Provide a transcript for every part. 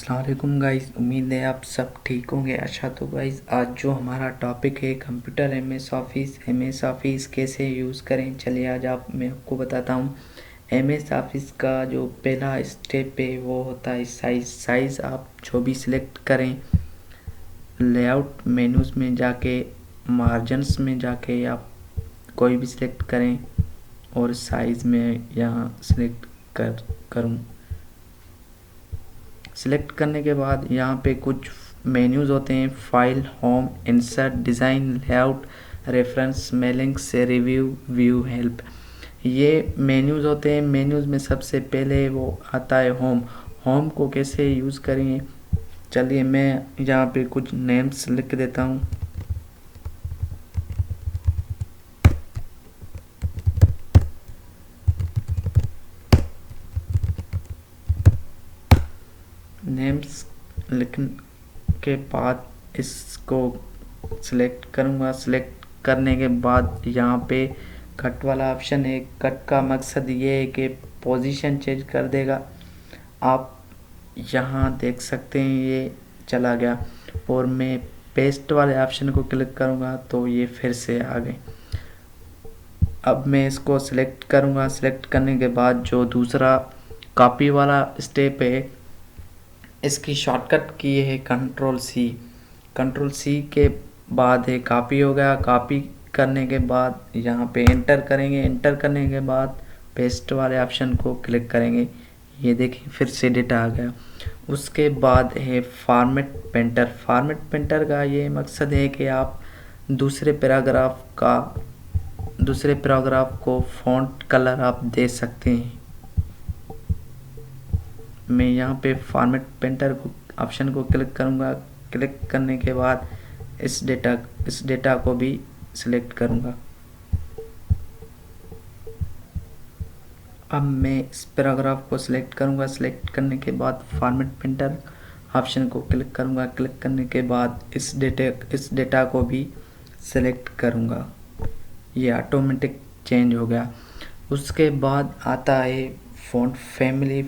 अस्सलाम वालेकुम गाइस, उम्मीद है आप सब ठीक होंगे। अच्छा तो गाइस, आज जो हमारा टॉपिक है कंप्यूटर एम एस ऑफिस कैसे यूज़ करें। चलिए आज मैं आपको बताता हूँ। एम एस ऑफिस का जो पहला स्टेप है वो होता है साइज़ आप जो भी सिलेक्ट करें, लेआउट मेनूज में जाके, मार्जिन्स में जाके आप कोई भी सिलेक्ट करें और साइज़ में यहाँ सिलेक्ट करूँ। सिलेक्ट करने के बाद यहाँ पे कुछ मेन्यूज़ होते हैं, file, home, insert, design, layout, reference, mailing से रिव्यू, व्यू, हेल्प। ये मेन्यूज़ होते हैं। मेन्यूज़ में सबसे पहले वो आता है होम। होम को कैसे यूज़ करेंगे, चलिए मैं यहाँ पे कुछ नेम्स लिख देता हूँ। नेम्स लिखने के बाद इसको सिलेक्ट करूँगा। सिलेक्ट करने के बाद यहाँ पे कट वाला ऑप्शन है। कट का मकसद ये है कि पोजीशन चेंज कर देगा। आप यहाँ देख सकते हैं ये चला गया। और मैं पेस्ट वाले ऑप्शन को क्लिक करूँगा तो ये फिर से आ गए। अब मैं इसको सिलेक्ट करूँगा। सिलेक्ट करने के बाद जो दूसरा कॉपी वाला स्टेप है, इसकी शॉर्टकट की है कंट्रोल सी। कंट्रोल सी के बाद है कॉपी हो गया। कॉपी करने के बाद यहाँ पे एंटर करेंगे। एंटर करने के बाद पेस्ट वाले ऑप्शन को क्लिक करेंगे। ये देखिए फिर से डेटा आ गया। उसके बाद है फॉर्मेट पेंटर। फॉर्मेट पेंटर का ये मकसद है कि आप दूसरे पैराग्राफ को फॉन्ट कलर आप दे सकते हैं। मैं यहाँ पे फॉर्मेट पेंटर को ऑप्शन को क्लिक करूँगा। क्लिक करने के बाद इस डेटा को भी सिलेक्ट करूँगा। अब मैं इस पैराग्राफ को सिलेक्ट करूँगा। सिलेक्ट करने के बाद फॉर्मेट पेंटर ऑप्शन को क्लिक करूँगा। क्लिक करने के बाद इस डेटा को भी सिलेक्ट करूँगा। ये ऑटोमेटिक चेंज हो गया। उसके बाद आता है फ़ॉन्ट फैमिली।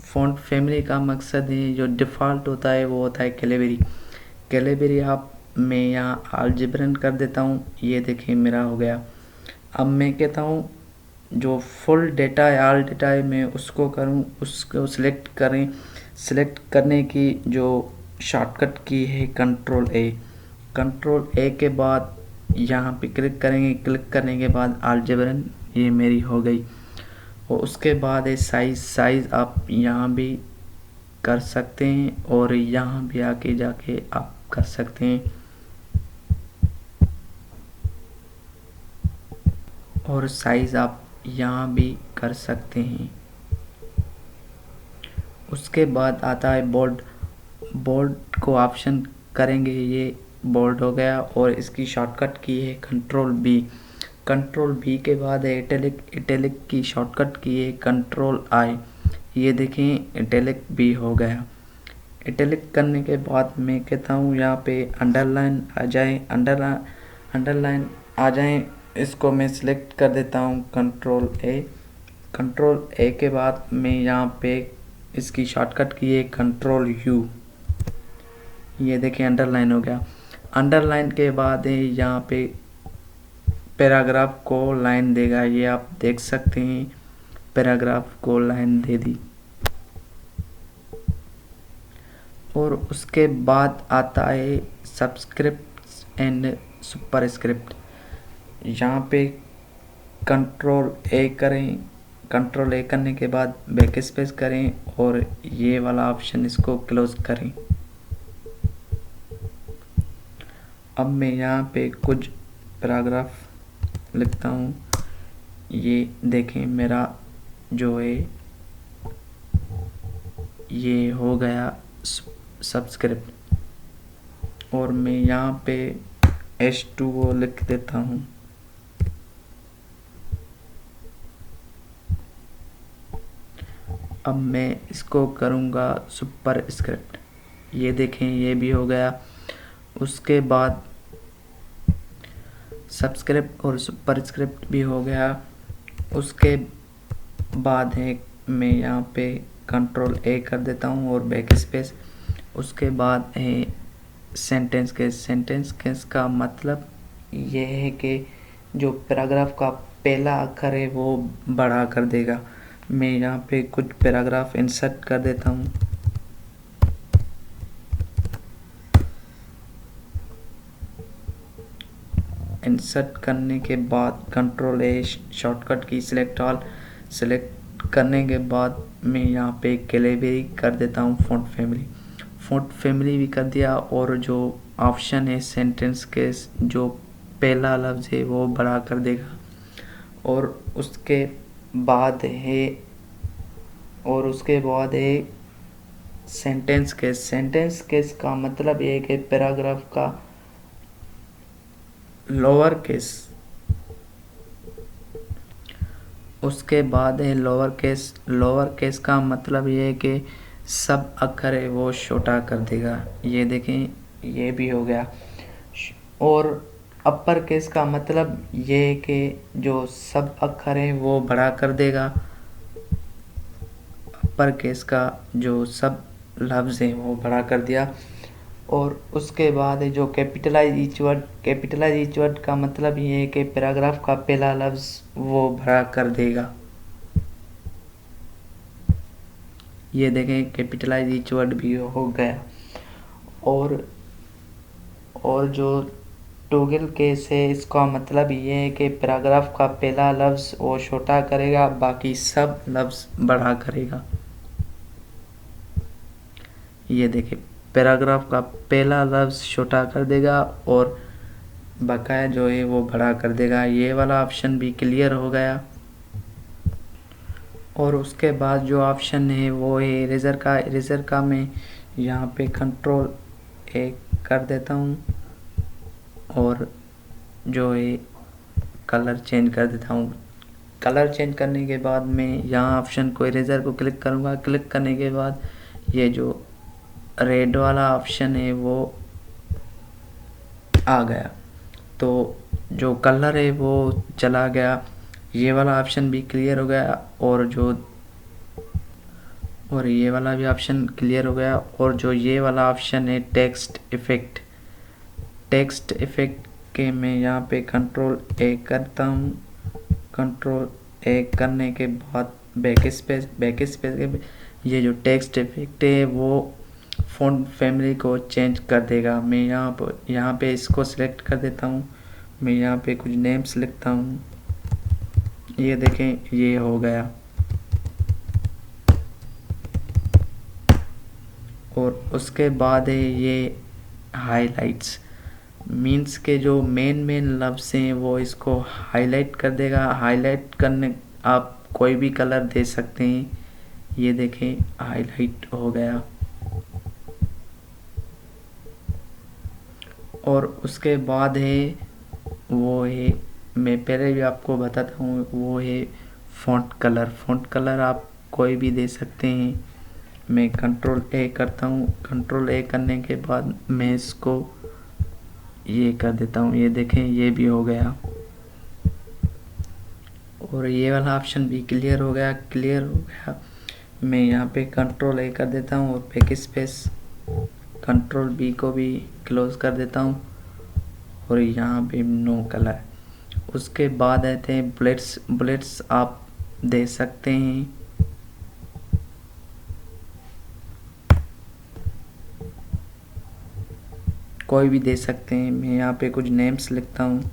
फ़ॉन्ट फैमिली का मकसद है जो डिफ़ॉल्ट होता है वो होता है कैलिबरी। आप मैं यहाँ अलजेब्रन कर देता हूँ। ये देखिए मेरा हो गया। अब मैं कहता हूँ जो फुल डेटा है, ऑल डेटा है, मैं उसको करूँ, उसको सिलेक्ट करें। सिलेक्ट करने की जो शॉर्टकट की है कंट्रोल ए के बाद यहाँ पे क्लिक करेंगे। क्लिक करने के बाद अलजेब्रन ये मेरी हो गई। और उसके बाद है साइज़ आप यहाँ भी कर सकते हैं और यहाँ भी आके जाके आप कर सकते हैं। और साइज़ आप यहाँ भी कर सकते हैं। उसके बाद आता है बोल्ड को ऑप्शन करेंगे। ये बोल्ड हो गया। और इसकी शॉर्टकट की है कंट्रोल बी के बाद है इटैलिक की शॉर्टकट की है कंट्रोल आई। ये देखें इटैलिक भी हो गया। इटैलिक करने के बाद मैं कहता हूँ यहाँ पे अंडरलाइन आ जाए। अंडरलाइन आ जाए, इसको मैं सिलेक्ट कर देता हूँ कंट्रोल ए के बाद मैं यहाँ पे इसकी शॉर्टकट की है कंट्रोल यू। ये देखें अंडरलाइन हो गया। अंडरलाइन के बाद है यहाँ पे पैराग्राफ को लाइन देगा। ये आप देख सकते हैं पैराग्राफ को लाइन दे दी। और उसके बाद आता है सबस्क्रिप्ट एंड सुपरस्क्रिप्ट। यहाँ पे कंट्रोल ए करें। कंट्रोल ए करने के बाद बैक स्पेस करें और ये वाला ऑप्शन इसको क्लोज करें। अब मैं यहाँ पे कुछ पैराग्राफ लिखता हूँ। ये देखें मेरा जो है ये हो गया सबस्क्रिप्ट। और मैं यहाँ पे H2O लिख देता हूँ। अब मैं इसको करूँगा सुपरस्क्रिप्ट। ये देखें ये भी हो गया। उसके बाद सबस्क्रिप्ट और सुपरस्क्रिप्ट भी हो गया। उसके बाद है मैं यहाँ पे कंट्रोल ए कर देता हूँ और बैक स्पेस। उसके बाद है सेंटेंस केस। सेंटेंस केस का मतलब ये है कि जो पैराग्राफ का पहला अक्षर है वो बढ़ा कर देगा। मैं यहाँ पे कुछ पैराग्राफ इंसर्ट कर देता हूँ। इंसर्ट करने के बाद कंट्रोल ए शॉर्टकट की सिलेक्ट ऑल। सिलेक्ट करने के बाद मैं यहाँ पे कैलिबरी कर देता हूँ फ़ॉन्ट फैमिली। फ़ॉन्ट फैमिली भी कर दिया, और जो ऑप्शन है सेंटेंस के जो पहला लफ्ज़ है वो बड़ा कर देगा। और उसके बाद है सेंटेंस केस। सेंटेंस केस का मतलब ये है कि पैराग्राफ का लोअर केस। उसके बाद है लोअर केस। लोअर केस का मतलब ये है कि सब अक्षर है वो छोटा कर देगा। ये देखें, ये भी हो गया। और अपर केस का मतलब ये है कि जो सब अक्षर है वो बड़ा कर देगा। अपर केस का जो सब लफ्ज़ है वो बड़ा कर दिया। और उसके बाद जो capitalize each word. Capitalize each word का मतलब ये है कि पैराग्राफ का पहला लफ्ज़ वो बड़ा कर देगा। ये देखें, कैपिटलाइज ईच वर्ड भी हो गया। और जो टॉगल केस है, इसका मतलब ये है कि पैराग्राफ का पहला लफ्ज़ वो छोटा करेगा, बाकी सब लफ्ज़ बड़ा करेगा। ये देखिए, पैराग्राफ का पहला लफ्ज़ छोटा कर देगा और बकाया जो है वो बड़ा कर देगा। ये वाला ऑप्शन भी क्लियर हो गया। और उसके बाद जो ऑप्शन है वो है इरेज़र का। इरेज़र का मैं यहाँ पे कंट्रोल ए कर देता हूँ और जो है कलर चेंज कर देता हूँ। कलर चेंज करने के बाद मैं यहाँ ऑप्शन को इरेज़र को क्लिक करूँगा। क्लिक करने के बाद ये जो रेड वाला ऑप्शन है वो आ गया, तो जो कलर है वो चला गया। ये वाला ऑप्शन भी क्लियर हो गया और ये वाला भी ऑप्शन क्लियर हो गया। और जो ये वाला ऑप्शन है टेक्स्ट इफ़ेक्ट। टेक्स्ट इफ़ेक्ट के मैं यहाँ पे कंट्रोल ए करता हूँ। कंट्रोल ए करने के बाद बैक स्पेस के ये जो टेक्स्ट इफ़ेक्ट है वो फ़ॉन्ट फैमिली को चेंज कर देगा। मैं यहाँ पे इसको सिलेक्ट कर देता हूँ। मैं यहाँ पे कुछ नेम्स लिखता हूँ। ये देखें, ये हो गया। और उसके बाद है ये हाइलाइट्स। मीन्स के जो मेन लफ्ज़ हैं वो इसको हाईलाइट कर देगा। हाईलाइट करने आप कोई भी कलर दे सकते हैं। ये देखें, हाईलाइट हो गया। और उसके बाद है मैं पहले भी आपको बताता हूँ, वो है फ़ॉन्ट कलर। फ़ॉन्ट कलर आप कोई भी दे सकते हैं। मैं कंट्रोल ए करता हूँ। कंट्रोल ए करने के बाद मैं इसको ये कर देता हूँ। ये देखें, ये भी हो गया। और ये वाला ऑप्शन भी क्लियर हो गया। मैं यहाँ पे कंट्रोल ए कर देता हूँ और बैक स्पेस। कंट्रोल बी को भी क्लोज कर देता हूँ और यहाँ पे नो कलर। उसके बाद आते हैं बुलेट्स आप दे सकते हैं। कोई भी दे सकते हैं। मैं यहाँ पे कुछ नेम्स लिखता हूँ।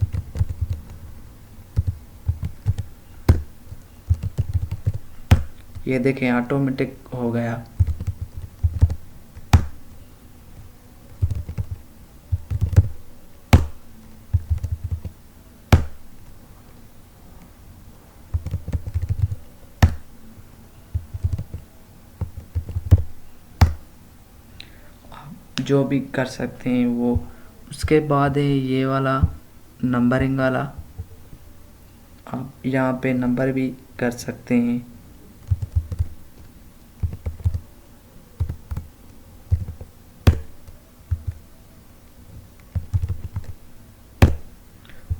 ये देखें, ऑटोमेटिक हो गया। जो भी कर सकते हैं वो। उसके बाद है ये वाला नंबरिंग वाला। आप यहाँ पे नंबर भी कर सकते हैं।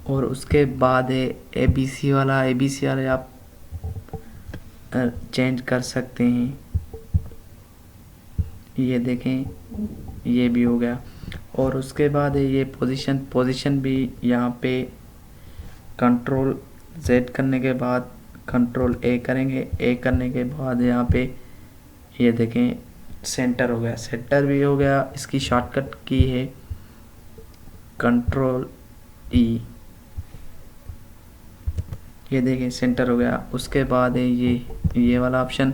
और उसके बाद है ABC वाला। ABC वाले आप चेंज कर सकते हैं। ये देखें, ये भी हो गया। और उसके बाद है ये पोजीशन भी यहाँ पे कंट्रोल Z करने के बाद कंट्रोल A करेंगे। A करने के बाद यहाँ पे ये देखें सेंटर हो गया, सेंटर भी हो गया। इसकी शॉर्टकट की है कंट्रोल E। ये देखें सेंटर हो गया। उसके बाद है ये वाला ऑप्शन,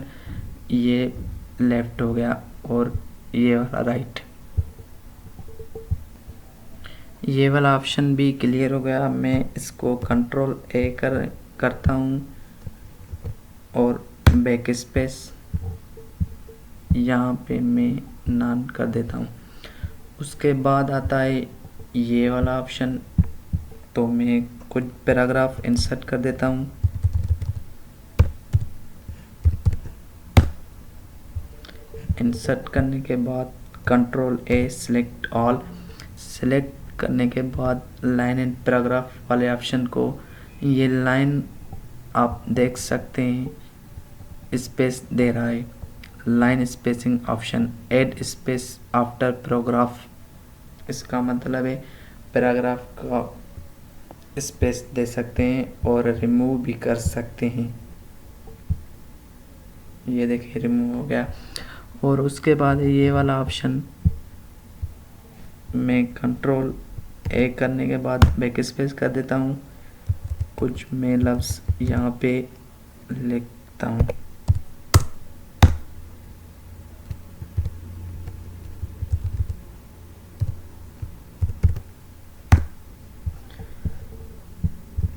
ये लेफ्ट हो गया और ये वाला राइट। ये वाला ऑप्शन भी क्लियर हो गया। मैं इसको कंट्रोल A करता हूँ और बैक स्पेस यहाँ पे मैं नॉन कर देता हूँ। उसके बाद आता है ये वाला ऑप्शन, तो मैं कुछ पैराग्राफ इंसर्ट कर देता हूँ। इंसर्ट करने के बाद control A select all. Select करने के बाद लाइन एंड पैराग्राफ वाले ऑप्शन को, ये लाइन आप देख सकते हैं स्पेस दे रहा है, line spacing option, add space after paragraph. इसका मतलब है पैराग्राफ का स्पेस दे सकते हैं और रिमूव भी कर सकते हैं। ये देखिए रिमूव हो गया। और उसके बाद ये वाला ऑप्शन मैं कंट्रोल A करने के बाद बैक स्पेस कर देता हूँ। कुछ मैं लफ्ज़ यहाँ पे लिखता हूँ।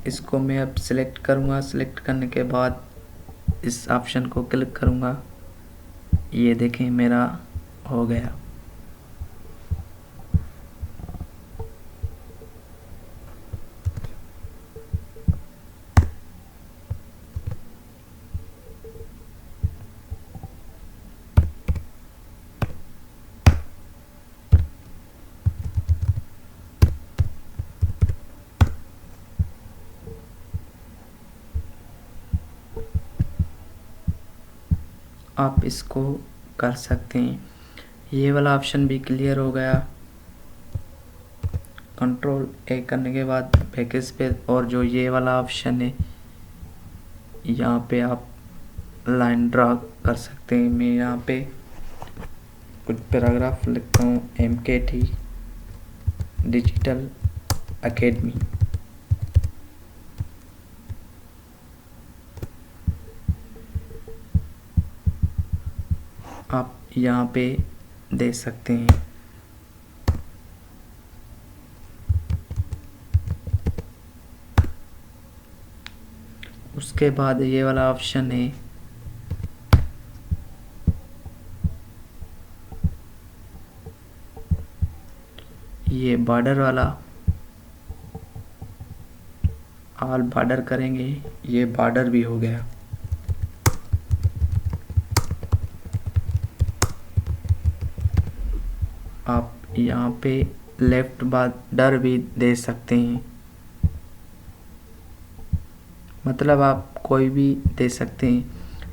इसको मैं अब सिलेक्ट करूँगा। सिलेक्ट करने के बाद इस ऑप्शन को क्लिक करूँगा। ये देखें मेरा हो गया। आप इसको कर सकते हैं। ये वाला ऑप्शन भी क्लियर हो गया। कंट्रोल A करने के बाद बैक स्पेस, और जो ये वाला ऑप्शन है यहाँ पे आप लाइन ड्रा कर सकते हैं। मैं यहाँ पे कुछ पैराग्राफ लिखता हूँ। MKT digital academy. आप यहाँ पे दे सकते हैं। उसके बाद ये वाला ऑप्शन है ये बॉर्डर वाला, ऑल बॉर्डर करेंगे। ये बॉर्डर भी हो गया। आप यहाँ पे लेफ्ट बॉर्डर भी दे सकते हैं, मतलब आप कोई भी दे सकते हैं।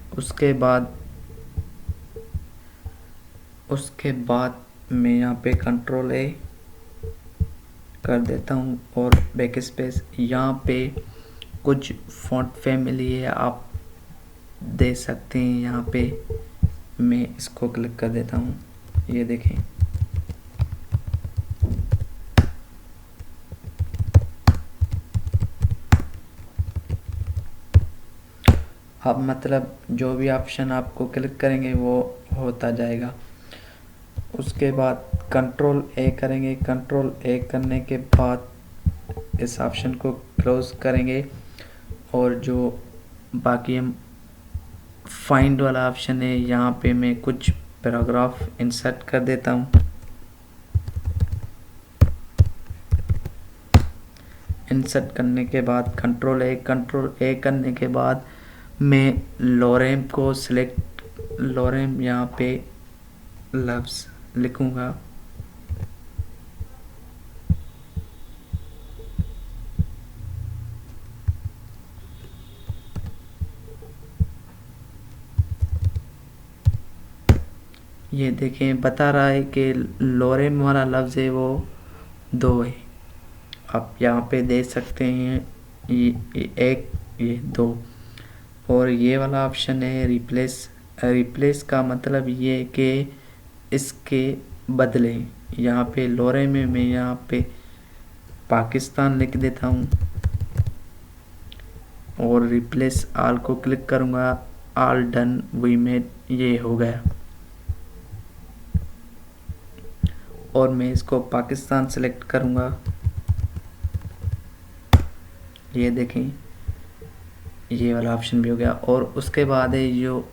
उसके बाद मैं यहाँ पे कंट्रोल A कर देता हूँ और बैक स्पेस। यहाँ पे कुछ फॉन्ट फैमिली है, आप दे सकते हैं। यहाँ पे मैं इसको क्लिक कर देता हूँ। ये देखें अब मतलब जो भी ऑप्शन आपको क्लिक करेंगे वो होता जाएगा। उसके बाद कंट्रोल A करेंगे। कंट्रोल A करने के बाद इस ऑप्शन को क्लोज करेंगे और जो बाकी हम फाइंड वाला ऑप्शन है यहाँ पे मैं कुछ पैराग्राफ इंसर्ट कर देता हूँ। इंसर्ट करने के बाद कंट्रोल A करने के बाद मैं लोरेम को सिलेक्ट, लोरेम यहाँ पे लफ्ज़ लिखूँगा। ये देखें बता रहा है कि लोरेम वाला लफ्ज़ है वो 2 है। आप यहाँ पे देख सकते हैं ये 1 ये 2। और ये वाला ऑप्शन है रिप्लेस। रिप्लेस का मतलब ये है कि इसके बदले, यहाँ पे लोरे में मैं यहाँ पे पाकिस्तान लिख देता हूँ और रिप्लेस आल को क्लिक करूँगा। आल डन वी मेड, ये हो गया। और मैं इसको पाकिस्तान सेलेक्ट करूँगा। ये देखें ये वाला ऑप्शन भी हो गया। और उसके बाद है जो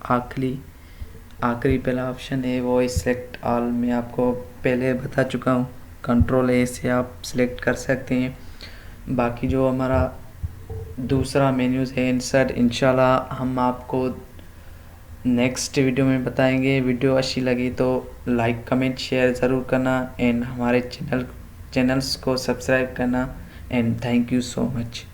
आखिरी पहला ऑप्शन है वो सिलेक्ट ऑल। मैं आपको पहले बता चुका हूँ, कंट्रोल ए से आप सिलेक्ट कर सकते हैं। बाकी जो हमारा दूसरा मेन्यूज़ है इंसर्ट, इंशाल्लाह हम आपको नेक्स्ट वीडियो में बताएंगे। वीडियो अच्छी लगी तो लाइक कमेंट शेयर ज़रूर करना एंड हमारे चैनल्स को सब्सक्राइब करना and thank you so much.